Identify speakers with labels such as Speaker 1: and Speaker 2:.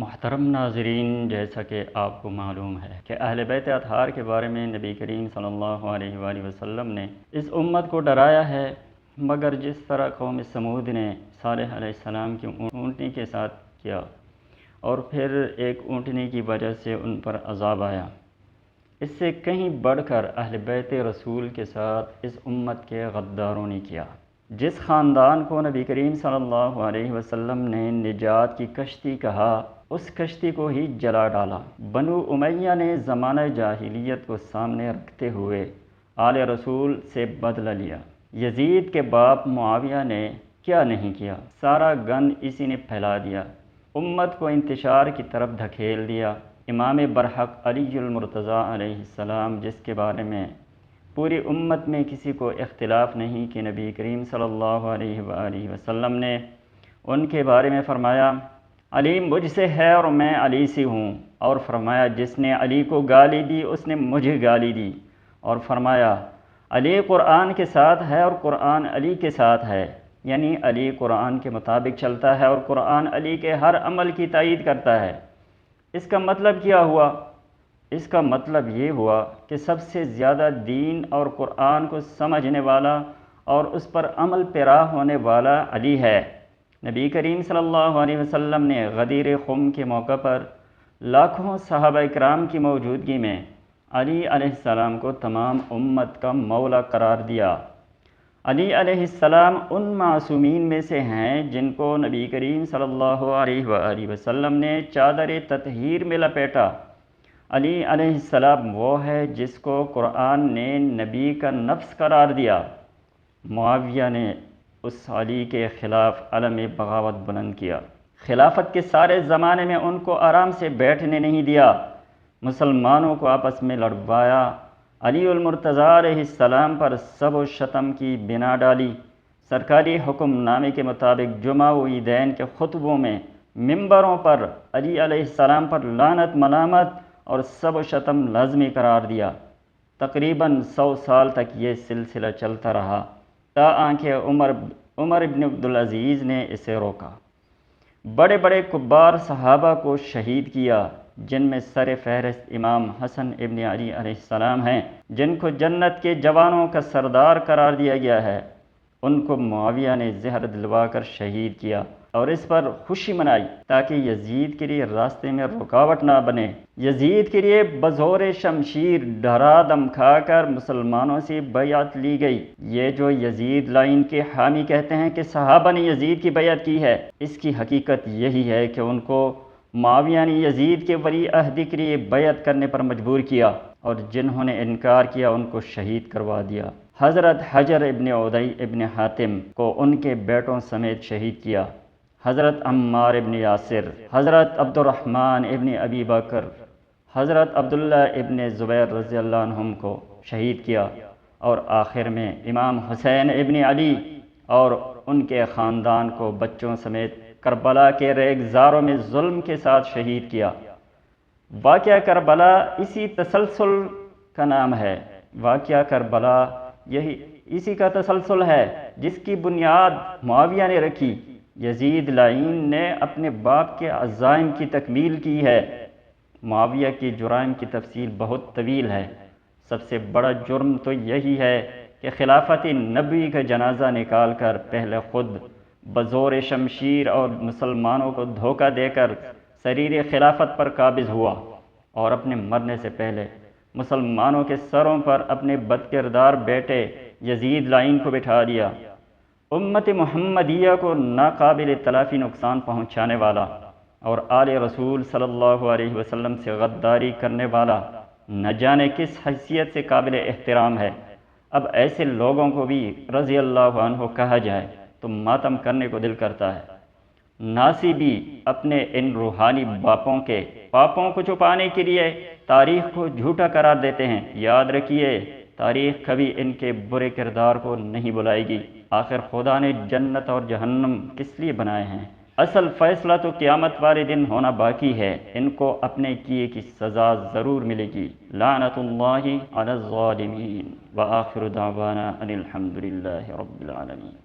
Speaker 1: محترم ناظرین، جیسا کہ آپ کو معلوم ہے کہ اہل بیت اطہار کے بارے میں نبی کریم صلی اللہ علیہ وآلہ وسلم نے اس امت کو ڈرایا ہے، مگر جس طرح قوم سمود نے صالح علیہ السلام کی اونٹنی کے ساتھ کیا اور پھر ایک اونٹنی کی وجہ سے ان پر عذاب آیا، اس سے کہیں بڑھ کر اہل بیت رسول کے ساتھ اس امت کے غداروں نے کیا۔ جس خاندان کو نبی کریم صلی اللہ علیہ وسلم نے نجات کی کشتی کہا، اس کشتی کو ہی جلا ڈالا۔ بنو امیہ نے زمانہ جاہلیت کو سامنے رکھتے ہوئے آل رسول سے بدلہ لیا۔ یزید کے باپ معاویہ نے کیا نہیں کیا، سارا گند اسی نے پھیلا دیا، امت کو انتشار کی طرف دھکیل دیا۔ امام برحق علی المرتضیٰ علیہ السلام، جس کے بارے میں پوری امت میں کسی کو اختلاف نہیں کہ نبی کریم صلی اللہ علیہ وآلہ وسلم نے ان کے بارے میں فرمایا، علی مجھ سے ہے اور میں علی سے ہوں، اور فرمایا جس نے علی کو گالی دی اس نے مجھے گالی دی، اور فرمایا علی قرآن کے ساتھ ہے اور قرآن علی کے ساتھ ہے، یعنی علی قرآن کے مطابق چلتا ہے اور قرآن علی کے ہر عمل کی تائید کرتا ہے۔ اس کا مطلب کیا ہوا؟ اس کا مطلب یہ ہوا کہ سب سے زیادہ دین اور قرآن کو سمجھنے والا اور اس پر عمل پیرا ہونے والا علی ہے۔ نبی کریم صلی اللہ علیہ وسلم نے غدیر خم کے موقع پر لاکھوں صحابہ کرام کی موجودگی میں علی علیہ السلام کو تمام امت کا مولا قرار دیا۔ علی علیہ السلام ان معصومین میں سے ہیں جن کو نبی کریم صلی اللہ علیہ وآلہ وسلم نے چادر تطہیر میں لپیٹا۔ علی علیہ السلام وہ ہے جس کو قرآن نے نبی کا نفس قرار دیا۔ معاویہ نے اس علی کے خلاف علم بغاوت بلند کیا، خلافت کے سارے زمانے میں ان کو آرام سے بیٹھنے نہیں دیا، مسلمانوں کو آپس میں لڑوایا، علی المرتضیٰ علیہ السلام پر سب و شتم کی بنا ڈالی۔ سرکاری حکم نامے کے مطابق جمعہ و عیدین کے خطبوں میں ممبروں پر علی علیہ السلام پر لعنت ملامت اور سب و شتم لازمی قرار دیا۔ تقریباً 100 سال تک یہ سلسلہ چلتا رہا، تا آنکہ عمر ابن عبدالعزیز نے اسے روکا۔ بڑے بڑے کبار صحابہ کو شہید کیا، جن میں سر فہرست امام حسن ابن علی علیہ السلام ہیں، جن کو جنت کے جوانوں کا سردار قرار دیا گیا ہے۔ ان کو معاویہ نے زہر دلوا کر شہید کیا اور اس پر خوشی منائی تاکہ یزید کے لیے راستے میں رکاوٹ نہ بنے۔ یزید کے لیے بزور شمشیر ڈرا دمکا کر مسلمانوں سے بیعت لی گئی۔ یہ جو یزید لائن کے حامی کہتے ہیں کہ صحابہ نے یزید کی بیعت کی ہے، اس کی حقیقت یہی ہے کہ ان کو معاویہ نے یزید کے ولی عہدی کے لیے بیعت کرنے پر مجبور کیا، اور جنہوں نے انکار کیا ان کو شہید کروا دیا۔ حضرت حجر ابن عدی ابن حاتم کو ان کے بیٹوں سمیت شہید کیا۔ حضرت عمار ابن یاسر، حضرت عبد الرحمن ابن ابی بکر، حضرت عبداللہ ابن زبیر رضی اللہ عنہم کو شہید کیا، اور آخر میں امام حسین ابن علی اور ان کے خاندان کو بچوں سمیت کربلا کے ریگزاروں میں ظلم کے ساتھ شہید کیا۔ واقعہ کربلا اسی تسلسل کا نام ہے۔ واقعہ کربلا اسی کا تسلسل ہے جس کی بنیاد معاویہ نے رکھی۔ یزید لعین نے اپنے باپ کے عزائم کی تکمیل کی ہے۔ معاویہ کی جرائم کی تفصیل بہت طویل ہے۔ سب سے بڑا جرم تو یہی ہے کہ خلافت نبوی کا جنازہ نکال کر پہلے خود بزور شمشیر اور مسلمانوں کو دھوکہ دے کر سریر خلافت پر قابض ہوا، اور اپنے مرنے سے پہلے مسلمانوں کے سروں پر اپنے بدکردار بیٹے یزید لعین کو بٹھا دیا۔ امت محمدیہ کو ناقابل تلافی نقصان پہنچانے والا اور آل رسول صلی اللہ علیہ وسلم سے غداری کرنے والا نہ جانے کس حیثیت سے قابل احترام ہے۔ اب ایسے لوگوں کو بھی رضی اللہ عنہ کہا جائے تو ماتم کرنے کو دل کرتا ہے۔ ناصبی اپنے ان روحانی باپوں کے پاپوں کو چھپانے کے لیے تاریخ کو جھوٹا قرار دیتے ہیں۔ یاد رکھیے، تاریخ کبھی ان کے برے کردار کو نہیں بلائے گی۔ آخر خدا نے جنت اور جہنم کس لیے بنائے ہیں؟ اصل فیصلہ تو قیامت والے دن ہونا باقی ہے۔ ان کو اپنے کیے کی سزا ضرور ملے گی۔ لعنت اللہ علی الظالمین، وآخر دعوانا ان الحمد للہ رب العالمین۔